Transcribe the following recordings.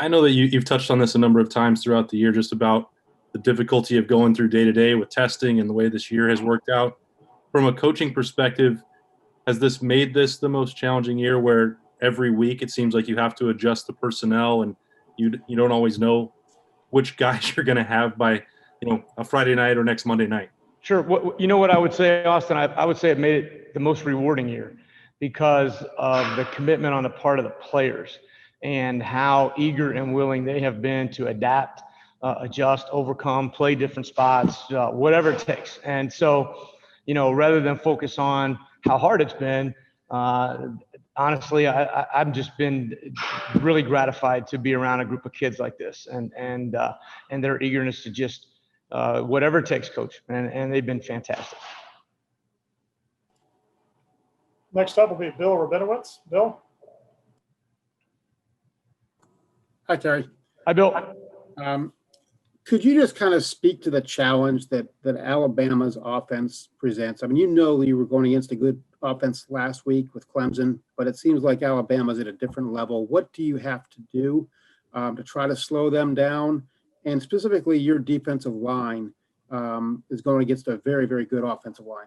I know that you've touched on this a number of times throughout the year, just about the difficulty of going through day to day with testing and the way this year has worked out. From a coaching perspective, has this made this the most challenging year where every week it seems like you have to adjust the personnel and you don't always know which guys you're going to have by a Friday night or next Monday night? Sure. What I would say, Austin, I would say it made it the most rewarding year because of the commitment on the part of the players and how eager and willing they have been to adapt, adjust, overcome, play different spots, whatever it takes. And so, rather than focus on how hard it's been, honestly, I've just been really gratified to be around a group of kids like this and their eagerness to just whatever it takes, coach. And they've been fantastic. Next up will be Bill Rabinowitz. Bill. Hi, Terry. Hi, Bill. Could you just kind of speak to the challenge that Alabama's offense presents? I mean, you were going against a good offense last week with Clemson, but it seems like Alabama's at a different level. What do you have to do to try to slow them down? And specifically, your defensive line is going against a very, very good offensive line.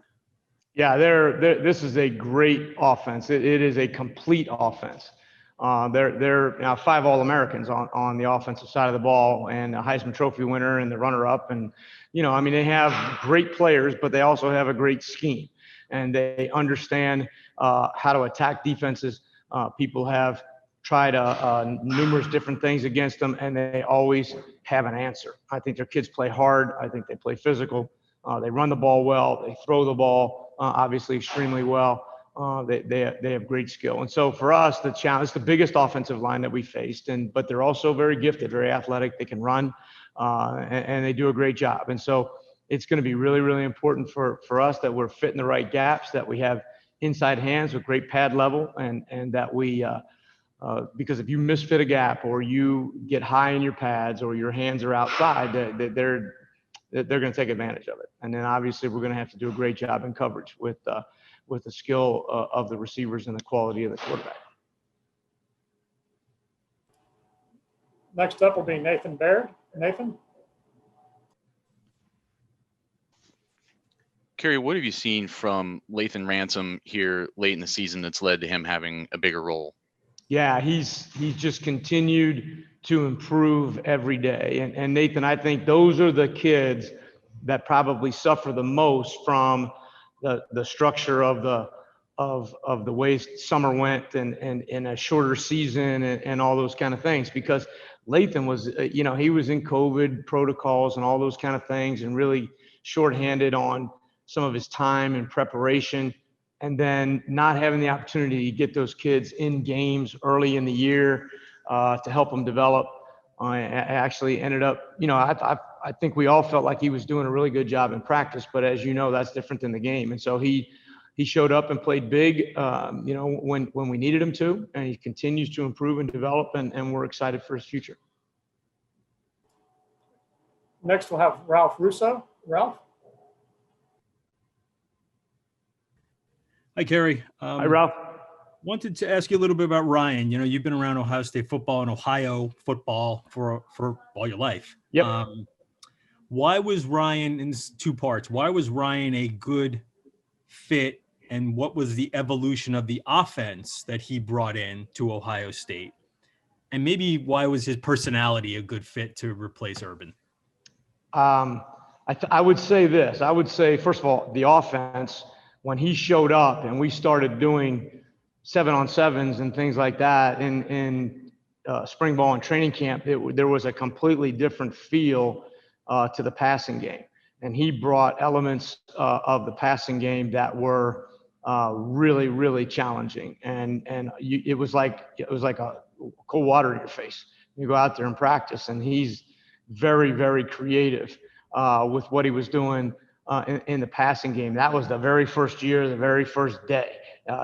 Yeah, this is a great offense. It is a complete offense. They're now 5 All-Americans on the offensive side of the ball and a Heisman Trophy winner and the runner-up. And, they have great players, but they also have a great scheme. And they understand how to attack defenses. People have tried numerous different things against them, and they always have an answer. I think their kids play hard. I think they play physical. They run the ball well. They throw the ball, obviously, extremely well. They have great skill. And so for us, the challenge, it's the biggest offensive line that we faced, but they're also very gifted, very athletic. They can run, and they do a great job. And so it's going to be really, really important for us that we're fitting the right gaps, that we have inside hands with great pad level, and that we because if you misfit a gap or you get high in your pads or your hands are outside, they're going to take advantage of it. And then obviously we're going to have to do a great job in coverage with the skill of the receivers and the quality of the quarterback. Next up will be Nathan Baird. Nathan. Kerry, what have you seen from Lathan Ransom here late in the season that's led to him having a bigger role? Yeah, he's just continued to improve every day. And Nathan, I think those are the kids that probably suffer the most from the structure of the way summer went and in a shorter season and all those kind of things, because Lathan was, he was in COVID protocols and all those kind of things and really shorthanded on some of his time and preparation, and then not having the opportunity to get those kids in games early in the year to help them develop. I actually ended up, I think we all felt like he was doing a really good job in practice, but as you know, that's different than the game. And so he showed up and played big, when we needed him to, and he continues to improve and develop, and we're excited for his future. Next, we'll have Ralph Russo. Ralph. Hi, Kerry. Hi, Ralph. Wanted to ask you a little bit about Ryan. You've been around Ohio State football and Ohio football for all your life. Yep. Why was Ryan, in 2 parts, why was Ryan a good fit, and what was the evolution of the offense that he brought in to Ohio State? And maybe why was his personality a good fit to replace Urban? I would say this. I would say, first of all, the offense, when he showed up and we started doing 7-on-7s and things like that in spring ball and training camp, there was a completely different feel to the passing game. And he brought elements of the passing game that were really, really challenging. And it was like a cold water in your face. You go out there and practice, and he's very, very creative with what he was doing in the passing game. That was the very first year, the very first day.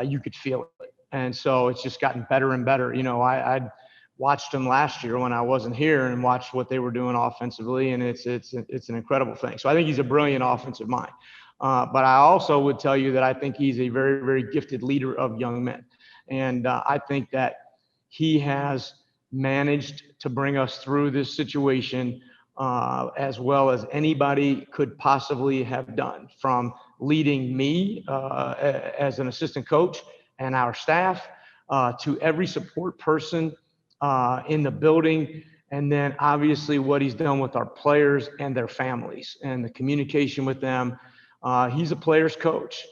You could feel it. And so it's just gotten better and better. I'd watched them last year when I wasn't here and watched what they were doing offensively, and it's an incredible thing. So I think he's a brilliant offensive mind. But I also would tell you that I think he's a very, very gifted leader of young men. And I think that he has managed to bring us through this situation as well as anybody could possibly have done, from leading me as an assistant coach and our staff to every support person in the building. And then obviously what he's done with our players and their families and the communication with them. He's a player's coach.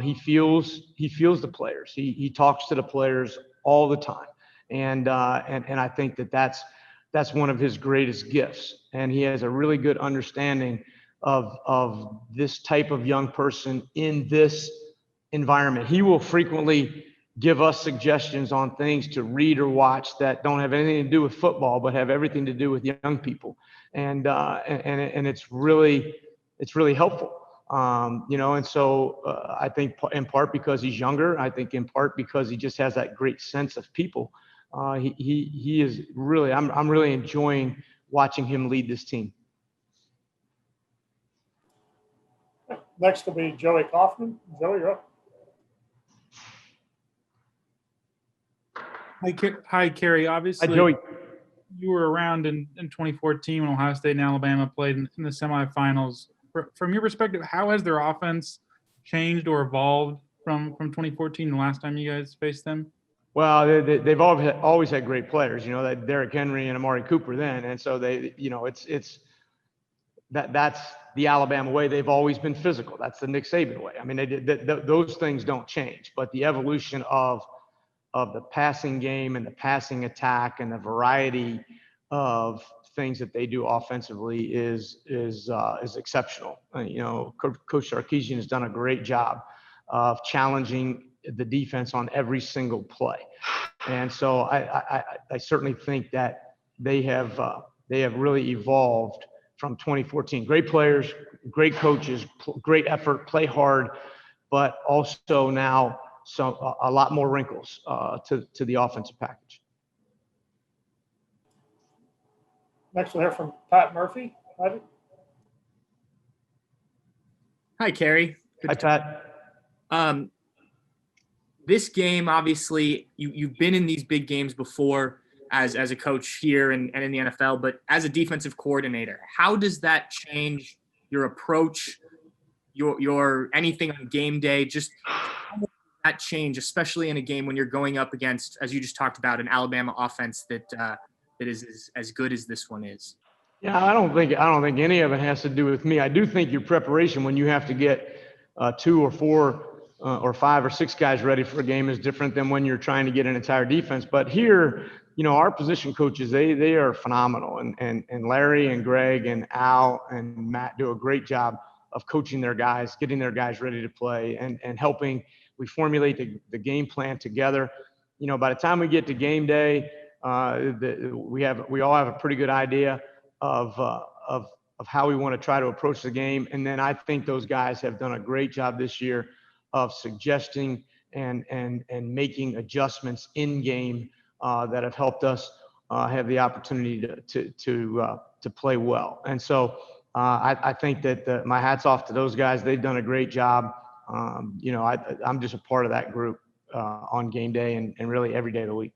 He feels the players. He talks to the players all the time. And I think that's one of his greatest gifts. And he has a really good understanding of this type of young person in this environment. He will frequently give us suggestions on things to read or watch that don't have anything to do with football, but have everything to do with young people. And it's really helpful. And so I think in part because he's younger, I think in part because he just has that great sense of people. He is really, I'm really enjoying watching him lead this team. Next will be Joey Kaufman. Joey, you're up. Hi, Kerry. Obviously, Hi, Joey. You were around in 2014 when Ohio State and Alabama played in the semifinals. From your perspective, how has their offense changed or evolved from 2014, the last time you guys faced them? Well, they've always had great players, that Derrick Henry and Amari Cooper then. And so that's the Alabama way. They've always been physical. That's the Nick Saban way. I mean, those things don't change, but the evolution of the passing game and the passing attack and the variety of things that they do offensively is exceptional. Coach Sarkisian has done a great job of challenging the defense on every single play. And so I certainly think that they have really evolved from 2014. Great players, great coaches, great effort, play hard, but also now a lot more wrinkles to the offensive package. Next we'll hear from Pat Murphy. Hi, Kerry. Hi, Pat. This game, obviously, you've been in these big games before as a coach here and in the NFL, but as a defensive coordinator, how does that change your approach, your anything on game day? Just how does that change, especially in a game when you're going up against, as you just talked about, an Alabama offense that is as good as this one is? Yeah, I don't think any of it has to do with me. I do think your preparation when you have to get 2 or 4 or 5 or 6 guys ready for a game is different than when you're trying to get an entire defense. But here, our position coaches, they are phenomenal. And Larry and Greg and Al and Matt do a great job of coaching their guys, getting their guys ready to play and helping. We formulate the game plan together. By the time we get to game day, we all have a pretty good idea of how we want to try to approach the game. And then I think those guys have done a great job this year of suggesting and making adjustments in game that have helped us have the opportunity to play well. And so I think that my hat's off to those guys. They've done a great job. I'm just a part of that group on game day and really every day of the week.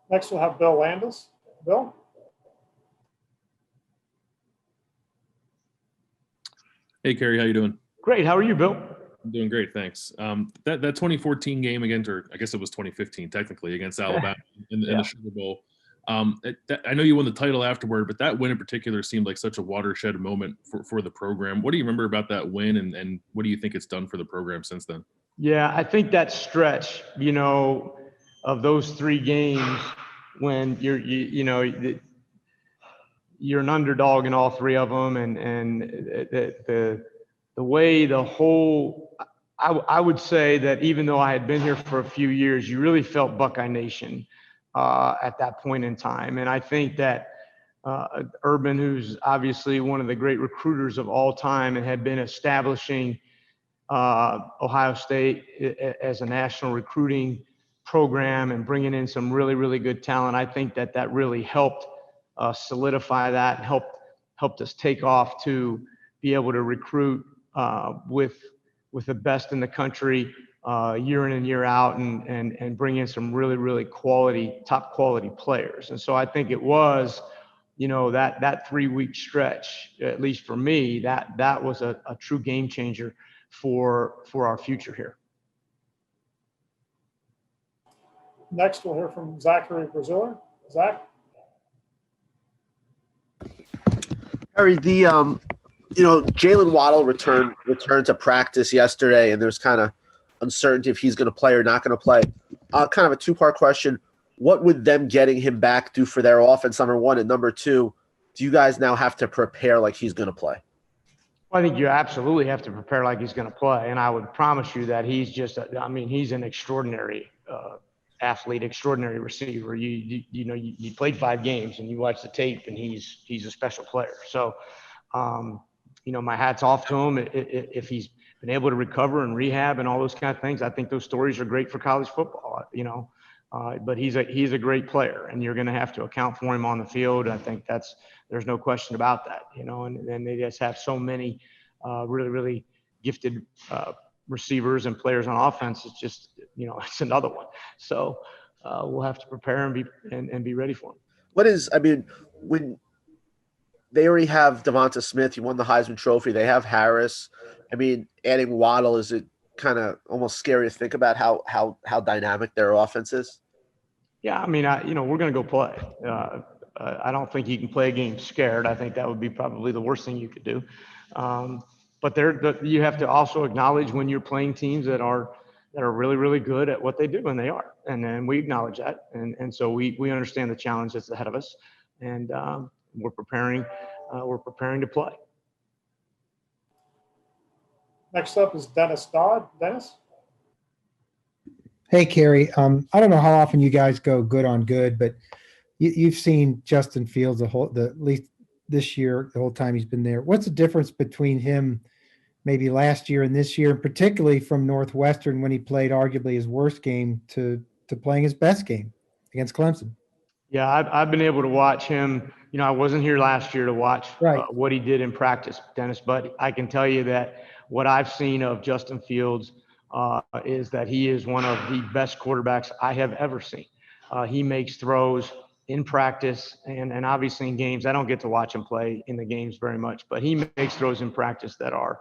Next we'll have Bill Landis. Bill? Hey, Kerry, how you doing? Great. How are you, Bill? I'm doing great, thanks. That 2014 game against, or I guess it was 2015 technically, against Alabama in the Sugar Bowl. I know you won the title afterward, but that win in particular seemed like such a watershed moment for the program. What do you remember about that win, and what do you think it's done for the program since then? Yeah, I think that stretch, of those 3 games when you're an underdog in all 3 of them, and the way the whole, I would say that even though I had been here for a few years, you really felt Buckeye Nation at that point in time. And I think that Urban, who's obviously one of the great recruiters of all time and had been establishing Ohio State as a national recruiting program and bringing in some really, really good talent, I think that really helped solidify that and helped us take off to be able to recruit with the best in the country year in and year out and bring in some really, really top quality players. And so I think it was, that 3-week stretch, at least for me, that was a true game changer for our future here. Next, we'll hear from Zachary Braziller. Zach? Harry, Jalen Waddle returned to practice yesterday, and there's kind of uncertainty if he's going to play or not going to play. Kind of a two-part question. What would them getting him back do for their offense, number one? And number two, do you guys now have to prepare like he's going to play? Well, I think you absolutely have to prepare like he's going to play. And I would promise you that he's he's an extraordinary athlete, extraordinary receiver. You played 5 games and you watch the tape, and he's a special player. So, my hat's off to him. If he's been able to recover and rehab and all those kind of things, I think those stories are great for college football, but he's a great player, and you're going to have to account for him on the field. I think there's no question about that, and they just have so many really, really gifted receivers and players on offense. It's just, it's another one. So we'll have to prepare and be ready for him. When they already have Devonta Smith, he won the Heisman Trophy. They have Harris. Adding Waddle, is it kind of almost scary to think about how dynamic their offense is? Yeah, we're going to go play. I don't think you can play a game scared. I think that would be probably the worst thing you could do. But you have to also acknowledge when you're playing teams that are really, really good at what they do, and they are. And then we acknowledge that. And so we understand the challenge that's ahead of us, and we're preparing to play. Next up is Dennis Dodd. Dennis? Hey, Kerry. I don't know how often you guys go good on good, but you've seen Justin Fields at least this year, the whole time he's been there. What's the difference between him maybe last year and this year, particularly from Northwestern when he played arguably his worst game to playing his best game against Clemson? Yeah, I've been able to watch him. I wasn't here last year to watch what he did in practice, Dennis, but I can tell you that what I've seen of Justin Fields is that he is one of the best quarterbacks I have ever seen. He makes throws in practice and obviously in games. I don't get to watch him play in the games very much, but he makes throws in practice that are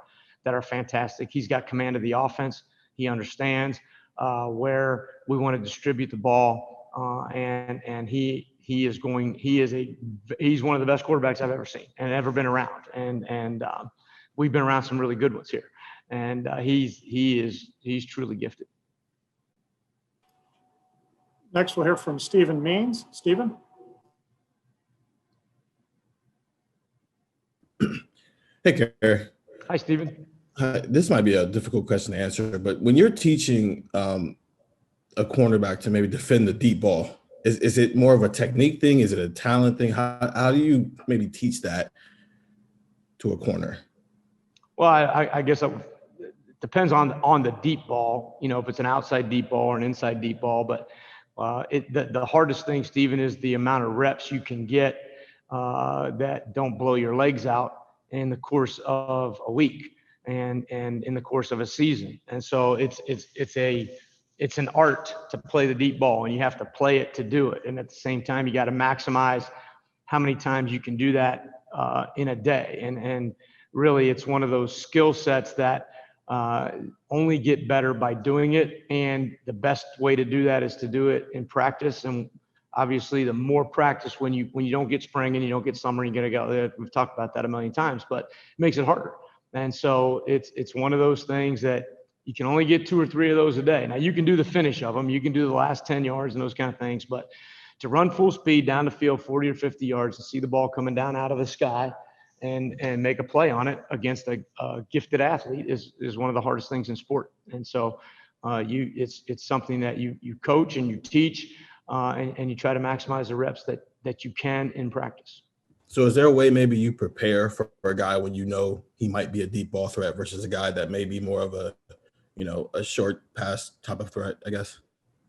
fantastic. He's got command of the offense. He understands where we want to distribute the ball, and he's one of the best quarterbacks I've ever seen and ever been around. And we've been around some really good ones here, and he's truly gifted. Next, we'll hear from Stephen Means. Stephen? Hey, Kerry. Hi, Stephen. This might be a difficult question to answer, but when you're teaching a cornerback to maybe defend the deep ball, is it more of a technique thing? Is it a talent thing? How do you maybe teach that to a corner? Well, I guess it depends on the deep ball, if it's an outside deep ball or an inside deep ball. But the hardest thing, Stephen, is the amount of reps you can get that don't blow your legs out in the course of a week and in the course of a season. And so it's an art to play the deep ball, and you have to play it to do it. And at the same time, you got to maximize how many times you can do that in a day. And really, it's one of those skill sets that only get better by doing it. And the best way to do that is to do it in practice. And obviously, the more practice, when you don't get spring and you don't get summer, you're going to go there. We've talked about that a million times, but it makes it harder. And so it's one of those things that you can only get 2 or 3 of those a day. Now, you can do the finish of them. You can do the last 10 yards and those kind of things. But to run full speed down the field 40 or 50 yards and see the ball coming down out of the sky and make a play on it against a gifted athlete is one of the hardest things in sport. And so it's something that you coach and you teach and you try to maximize the reps that you can in practice. So is there a way maybe you prepare for a guy when you know he might be a deep ball threat versus a guy that may be more of a short pass type of threat, I guess?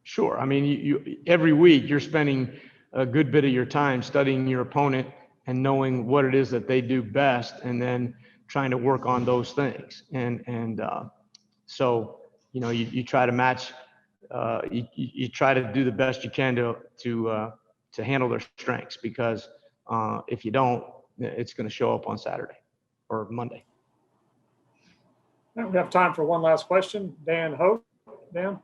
Sure. I mean, you every week you're spending a good bit of your time studying your opponent and knowing what it is that they do best, and then trying to work on those things. And so, you try to match, you try to do the best you can to handle their strengths, because if you don't, it's going to show up on Saturday or Monday. All right, we have time for one last question. Dan Hope. Dan?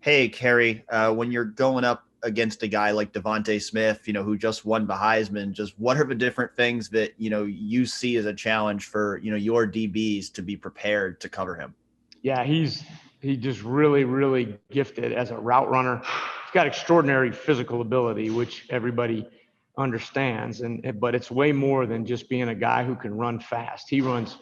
Hey, Kerry, when you're going up against a guy like Devonta Smith, who just won the Heisman, just what are the different things that, you see as a challenge for, your DBs to be prepared to cover him? Yeah, he's just really, really gifted as a route runner. He's got extraordinary physical ability, which everybody understands, but it's way more than just being a guy who can run fast. He runs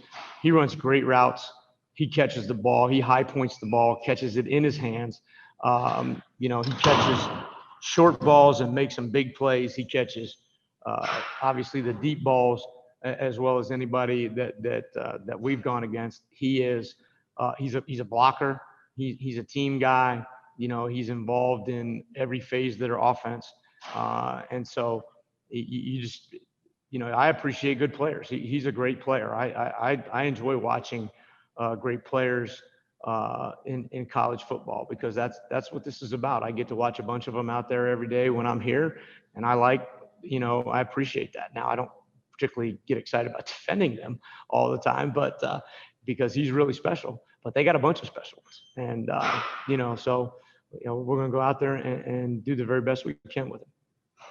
great routes. He catches the ball. He high points the ball, catches it in his hands. He catches short balls and makes some big plays. He catches obviously the deep balls as well as anybody that we've gone against. He's a blocker. He's a team guy. He's involved in every phase of their offense. And so you just, I appreciate good players. He's a great player. I enjoy watching great players in college football, because that's what this is about. I get to watch a bunch of them out there every day when I'm here, and I appreciate that. Now, I don't particularly get excited about defending them all the time, but because he's really special. But they got a bunch of specials, and so we're going to go out there and do the very best we can with him.